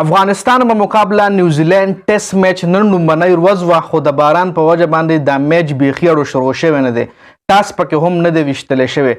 افغانستان په مقابله نیوزیلند ټیسټ میچ نن لومړنۍ ورځ وه خو د باران په وجه باندې دا میچ بیخي اړو شروع شوی نه دی. ټاس پکې هم نه دی ویشتلی شوی.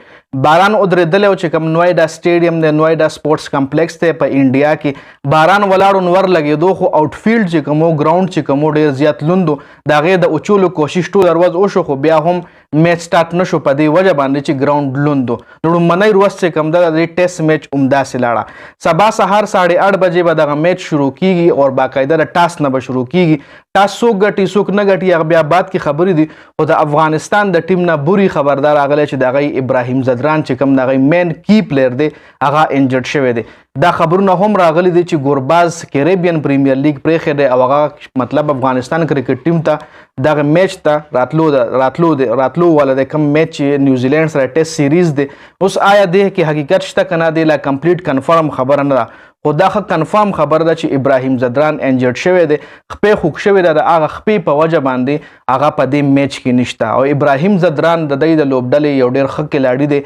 باران ودرېدلی و چې کوم نوایډا سټیډیم دی، نوایډا سپورټس کمپلیکس دی په انډیا کې. باران ولاړو نور لګېدو خو آوټ فیلډ چې کوم ګراوند چې کوم ډېر زیات لوند و، د هغې د اچولو کوشش ټول ورځ وشو خو بیا هم میچ سټارټ نشو په دې وجه باندې چې ګراوند لوند و. نو لومړنۍ ورځ چې کوم ده د دې ټیسټ میچ همداسې لاړه. سبا سهار 8:30 بجې به دغه میچ شروع کیږي او باقاعده د ټاس نه به شروع کیږي. ټاس څوک ګټي څوک نه ګټي هغه بیا بعد کې خبرې دي. خو د افغانستان د ټیم نه بوري خبردار راغلی چې د هغې ابراهیم زدران چې کوم د هغې مین کی پلیر دی هغه انجرډ شوی دی. دا خبرونه هم راغلي دي چې ګورباز کریبین پریمیر لیګ پرېښی دی او هغه مطلب افغانستان کرکټ ټیم ته دغه میچ ته راتلو والا دی. کوم میچ چې نیوزیلینډ سره ټیسټ سیریز دی، اوس آیا دی کې حقیقت شته که نه دی لا کمپلیټ کنفرم خبره نه ده. خو دا ښه کنفرم خبره ده چې ابراهیم زدران انجرډ شوی دی، خپې خوږ شوې ده، د هغه خپې په وجه باندې هغه په دې میچ کې نشته. او ابراهیم زدران د دوی د لوبډلې یو ډېر ښه کلاړي دی،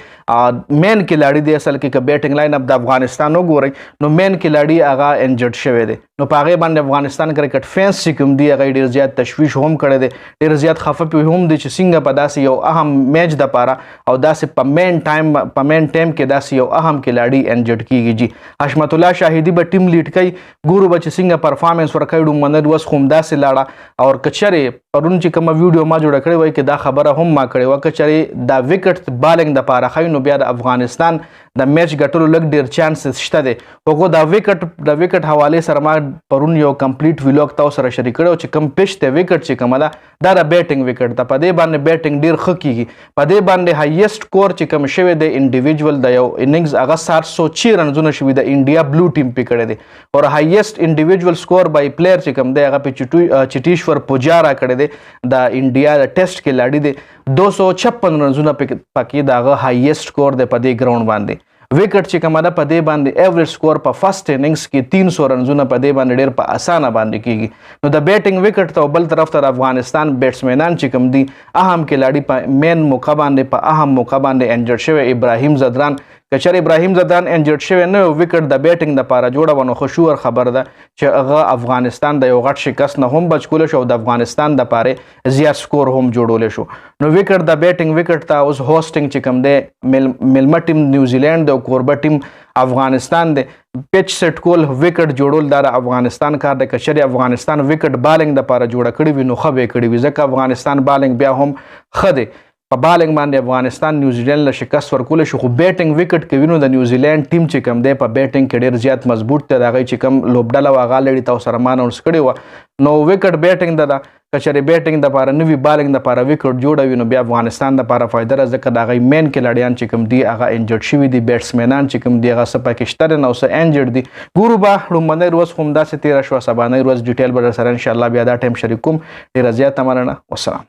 مین کلاړي دی. اصل کې که بیټنګ لاین اپ د افغانستان وګورئ نو مین کلاړي هغه انجرډ شوی دی. نو په هغې باندې افغانستان کرکټ فینس چې کوم دي هغه ډېر زیات تشویش هم کړی دی، ډېر زیات خفه پې هم دی چې څنګه په داسې یو اهم میچ دپاره او داسې په مین ټایم کې داسې یو اهم کلاړي انجرډ کیږي. جی حشمت الله شاهدي به ټیم لیډ کوي، ګورو به چې څنګه پرفارمنس ورکوي. لومړنۍ ورځ خو همداسې لاړه. او که چېرې پرون چې کومه ویډیو ما جوړه کړې وای کې دا خبره هم ما کړې وه که چېرې دا وکټ بالنګ دپاره ښایي نو بیا د افغانستان د میچ ګټلو لږ ډېر چانسز شته دی. خو د وکټ حوالې سره ما پرون یو کمپلیټ ویلوګ تاسو سره شریک کړی چې کوم پیچ دی وکټ چې کومه ده دا د بیټنګ وکټ ده. په دې باندې بیټنګ ډېر ښه کیږي. په دې باندې هایسټ سکور چې کوم شوی دی انډیویجول د یو اننګز هغه 706 رنزونه شوي د انډیا بلو ټیم پې کړی دی. او هایسټ انډیویجول سکور بای پلیر چې کوم دی هغه په چټیشور پوجارا کړی دی، د انډیا د ټیسټ کلاړي دی. 256 رنزونه پکې د هغه هایسټ سکور دی په دې ګراوند باندې. وکټ چې کومه ده په دې باندې ایوریج سکور په فرست اننګز کې 300 رنزونه په دې باندې ډېر په اسانه باندې کیږي. نو د بیټنګ وکټ ته بل طرف ته د افغانستان بیټسمینان چې کوم دي اهم کلاړي په مین موقع باندې په اهم موقع باندې انجرډ شوی ابراهیم زدران. که چېرې ابراهیم زدران انجرډ شوی نه وي وکټ د بیټنګ دپاره جوړه وه نو ښه شور خبر ده چې هغه افغانستان د یو غټ شکست نه هم بچ کولی شو او د افغانستان دپاره زیات سکور هم جوړولی شو. نو وکټ د بیټنګ وکټ ته اوس هوسټنګ چې کوم دی میلمه ټیم نیوزیلینډ دی او کوربه ټیم افغانستان دی. پیچ سیټ کول وکټ جوړول دا د افغانستان کار دی. که چېرې افغانستان وکټ بالنګ دپاره جوړه کړې وي نو ښه به یې کړې وي، ځکه افغانستان بالنګ بیا هم ښه دی. په بالنګ باندې افغانستان نیوزیلینډ له شکست ورکولی شو. خو بیټنګ وکټ کوي نو د نیوزیلینډ ټیم چې کوم دی په بیټنګ کې ډېر زیات مضبوط دی. د هغوی چې کوم لوبډله وه هغه لړي تاسو سره ما اناونس کړې وه. نو وکټ بیټنګ ده که چېرې بیټنګ دپاره نه وي بالنګ دپاره وکټ جوړوي نو بیا افغانستان دپاره فایده ده، ځکه د هغوی مین کلاډیان چې کوم دي هغه انجرډ شوي دي، بیټسمینان چې کوم دي هغه څه پکې شته دی او څه انجرډ دي. ګورو به لومړنۍ ورځ خو همداسې تېره شوه، سبانۍ ورځ ډیټیل به در سره انشاءالله بیا دا ټایم شریک کوم. ډېره زیاته مننه، والسلام.